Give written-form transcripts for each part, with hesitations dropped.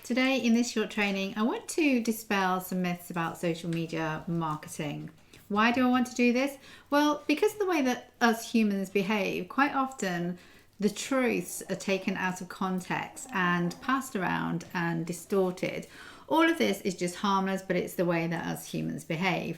Today in this short training, I want to dispel some myths about social media marketing. Why do I want to do this? Well, because of the way that us humans behave, quite often the truths are taken out of context and passed around and distorted. All of this is just harmless, but it's the way that us humans behave.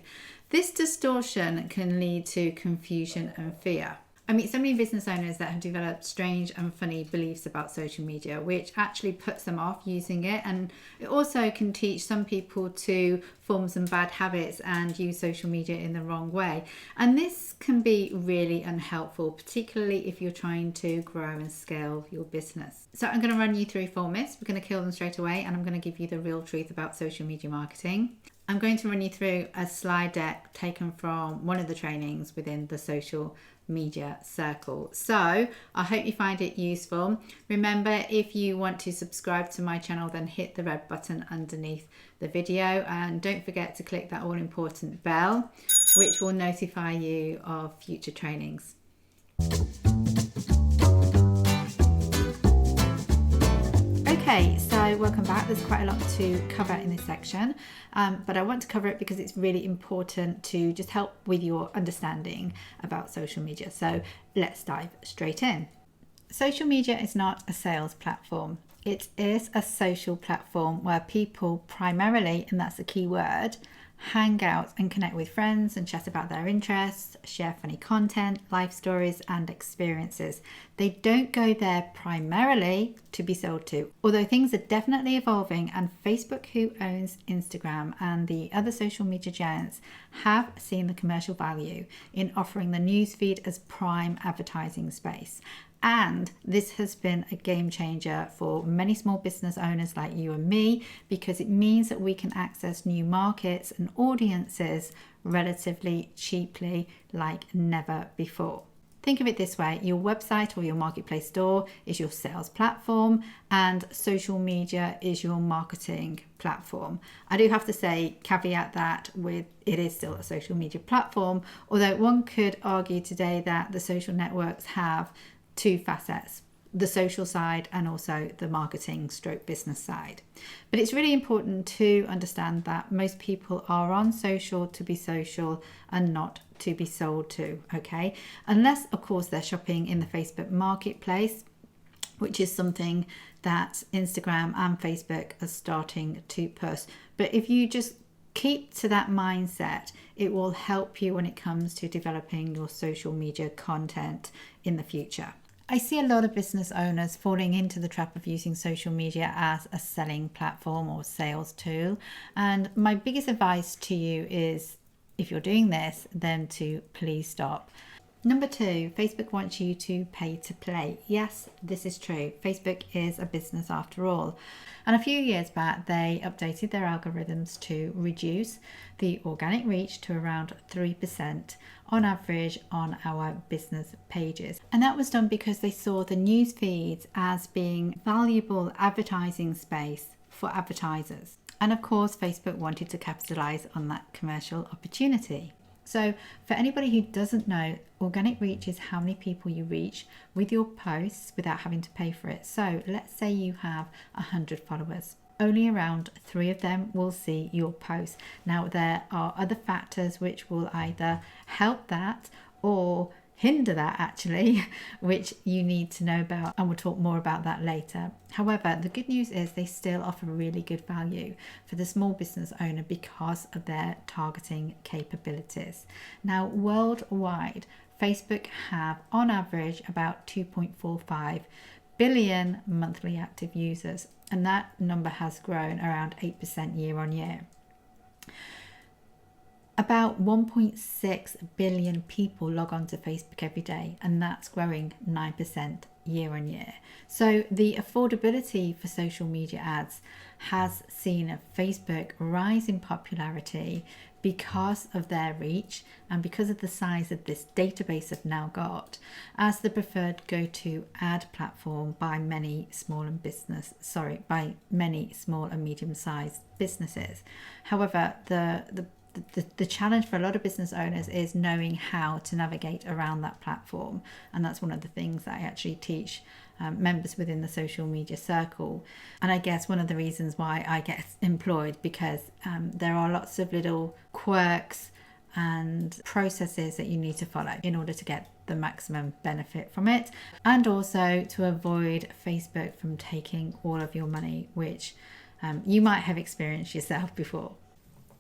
This distortion can lead to confusion and fear. I meet so many business owners that have developed strange and funny beliefs about social media, which actually puts them off using it. And it also can teach some people to form some bad habits and use social media in the wrong way. And this can be really unhelpful, particularly if you're trying to grow and scale your business. So I'm going to run you through 4 myths. We're going to kill them straight away, and I'm going to give you the real truth about social media marketing. I'm going to run you through a slide deck taken from one of the trainings within the social media circle. So I hope you find it useful. Remember, if you want to subscribe to my channel, then hit the red button underneath the video, and don't forget to click that all important bell, which will notify you of future trainings. Okay, so welcome back. There's quite a lot to cover in this section, but I want to cover it because it's really important to just help with your understanding about social media. So let's dive straight in. Social media is not a sales platform. It is a social platform where people primarily, and that's the key word, hang out and connect with friends and chat about their interests, share funny content, life stories and experiences. They don't go there primarily to be sold to, although things are definitely evolving, and Facebook, who owns Instagram, and the other social media giants have seen the commercial value in offering the newsfeed as prime advertising space. And this has been a game changer for many small business owners like you and me, because it means that we can access new markets and audiences relatively cheaply like never before. Think of it this way: your website or your marketplace store is your sales platform, and social media is your marketing platform. I do have to say, caveat that with it is still a social media platform, although one could argue today that the social networks have 2 facets, the social side and also the marketing stroke business side. But it's really important to understand that most people are on social to be social and not to be sold to, okay? Unless, of course, they're shopping in the Facebook marketplace, which is something that Instagram and Facebook are starting to push. But if you just keep to that mindset, it will help you when it comes to developing your social media content in the future. I see a lot of business owners falling into the trap of using social media as a selling platform or sales tool. And my biggest advice to you is, if you're doing this, then to please stop. Number 2, Facebook wants you to pay to play. Yes, this is true. Facebook is a business after all. And a few years back, they updated their algorithms to reduce the organic reach to around 3% on average on our business pages. And that was done because they saw the news feeds as being valuable advertising space for advertisers. And of course, Facebook wanted to capitalize on that commercial opportunity. So for anybody who doesn't know, organic reach is how many people you reach with your posts without having to pay for it. So let's say you have 100 followers. Only around 3 of them will see your post. Now, there are other factors which will either help that or hinder that, actually, which you need to know about, and we'll talk more about that later. However, the good news is they still offer really good value for the small business owner because of their targeting capabilities. Now, worldwide, Facebook have on average about 2.45 billion monthly active users, and that number has grown around 8% year on year. About 1.6 billion people log on to Facebook every day, and that's growing 9% year on year. So the affordability for social media ads has seen Facebook rise in popularity because of their reach and because of the size of this database they've now got as the preferred go-to ad platform by many small and medium-sized businesses. However, the the challenge for a lot of business owners is knowing how to navigate around that platform. And that's one of the things that I actually teach members within the social media circle. And I guess one of the reasons why I get employed, because there are lots of little quirks and processes that you need to follow in order to get the maximum benefit from it, and also to avoid Facebook from taking all of your money, which you might have experienced yourself before.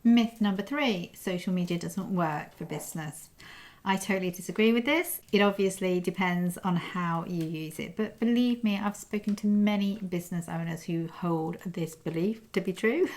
Myth number 3, social media doesn't work for business. I totally disagree with this. It obviously depends on how you use it, but believe me, I've spoken to many business owners who hold this belief to be true,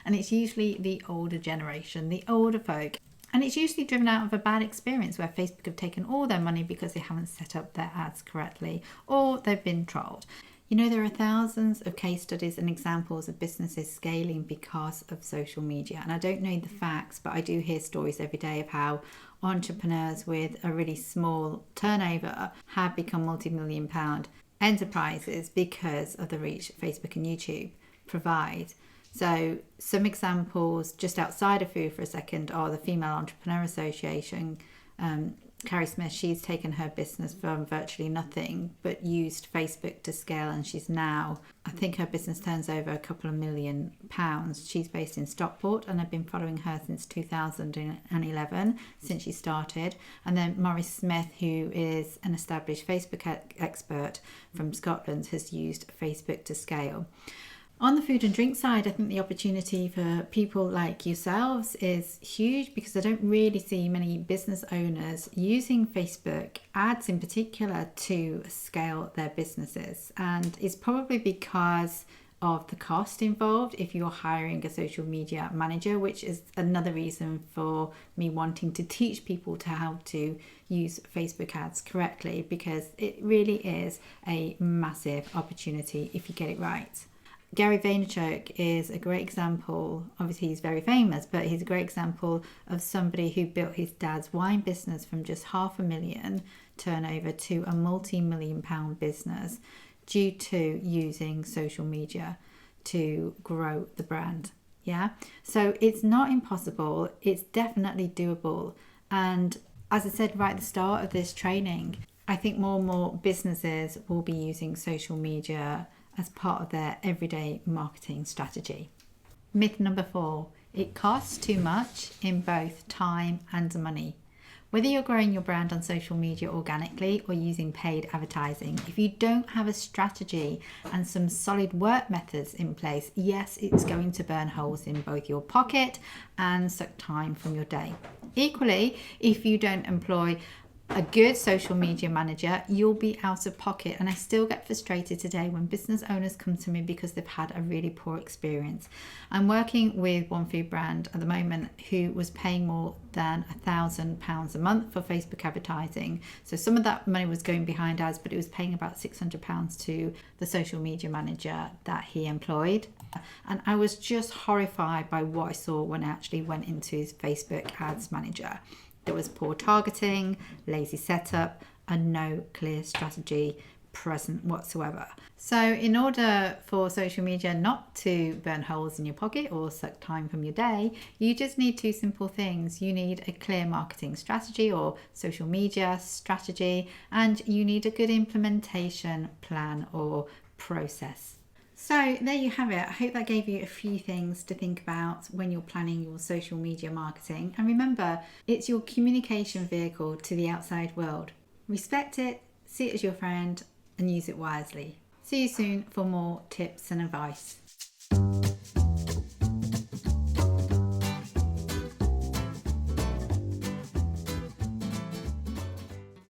and it's usually the older generation, the older folk. And it's usually driven out of a bad experience where Facebook have taken all their money because they haven't set up their ads correctly, or they've been trolled. You know, there are thousands of case studies and examples of businesses scaling because of social media. And I don't know the facts, but I do hear stories every day of how entrepreneurs with a really small turnover have become multi-million pound enterprises because of the reach Facebook and YouTube provide. So some examples just outside of food for a second are the Female Entrepreneur Association. Carrie Smith, she's taken her business from virtually nothing but used Facebook to scale, and she's now, I think her business turns over a couple of £1 million. She's based in Stockport, and I've been following her since 2011, since she started. And then Maurice Smith, who is an established Facebook expert from Scotland, has used Facebook to scale. On the food and drink side, I think the opportunity for people like yourselves is huge, because I don't really see many business owners using Facebook ads in particular to scale their businesses. And it's probably because of the cost involved if you're hiring a social media manager, which is another reason for me wanting to teach people to how to use Facebook ads correctly, because it really is a massive opportunity if you get it right. Gary Vaynerchuk is a great example. Obviously he's very famous, but he's a great example of somebody who built his dad's wine business from just $500,000 turnover to a multi-million pound business due to using social media to grow the brand. Yeah, so it's not impossible, it's definitely doable. And as I said right at the start of this training, I think more and more businesses will be using social media as part of their everyday marketing strategy. Myth number 4, it costs too much in both time and money. Whether you're growing your brand on social media organically or using paid advertising, if you don't have a strategy and some solid work methods in place, yes, it's going to burn holes in both your pocket and suck time from your day. Equally, if you don't employ a good social media manager, you'll be out of pocket. And I still get frustrated today when business owners come to me because they've had a really poor experience. I'm working with one food brand at the moment who was paying more than £1,000 a month for Facebook advertising. So some of that money was going behind ads, but it was paying about £600 to the social media manager that he employed. And I was just horrified by what I saw when I actually went into his Facebook ads manager. There was poor targeting, lazy setup, and no clear strategy present whatsoever. So in order for social media not to burn holes in your pocket or suck time from your day, you just need 2 simple things. You need a clear marketing strategy or social media strategy, and you need a good implementation plan or process. So there you have it. I hope that gave you a few things to think about when you're planning your social media marketing. And remember, it's your communication vehicle to the outside world. Respect it, see it as your friend, and use it wisely. See you soon for more tips and advice.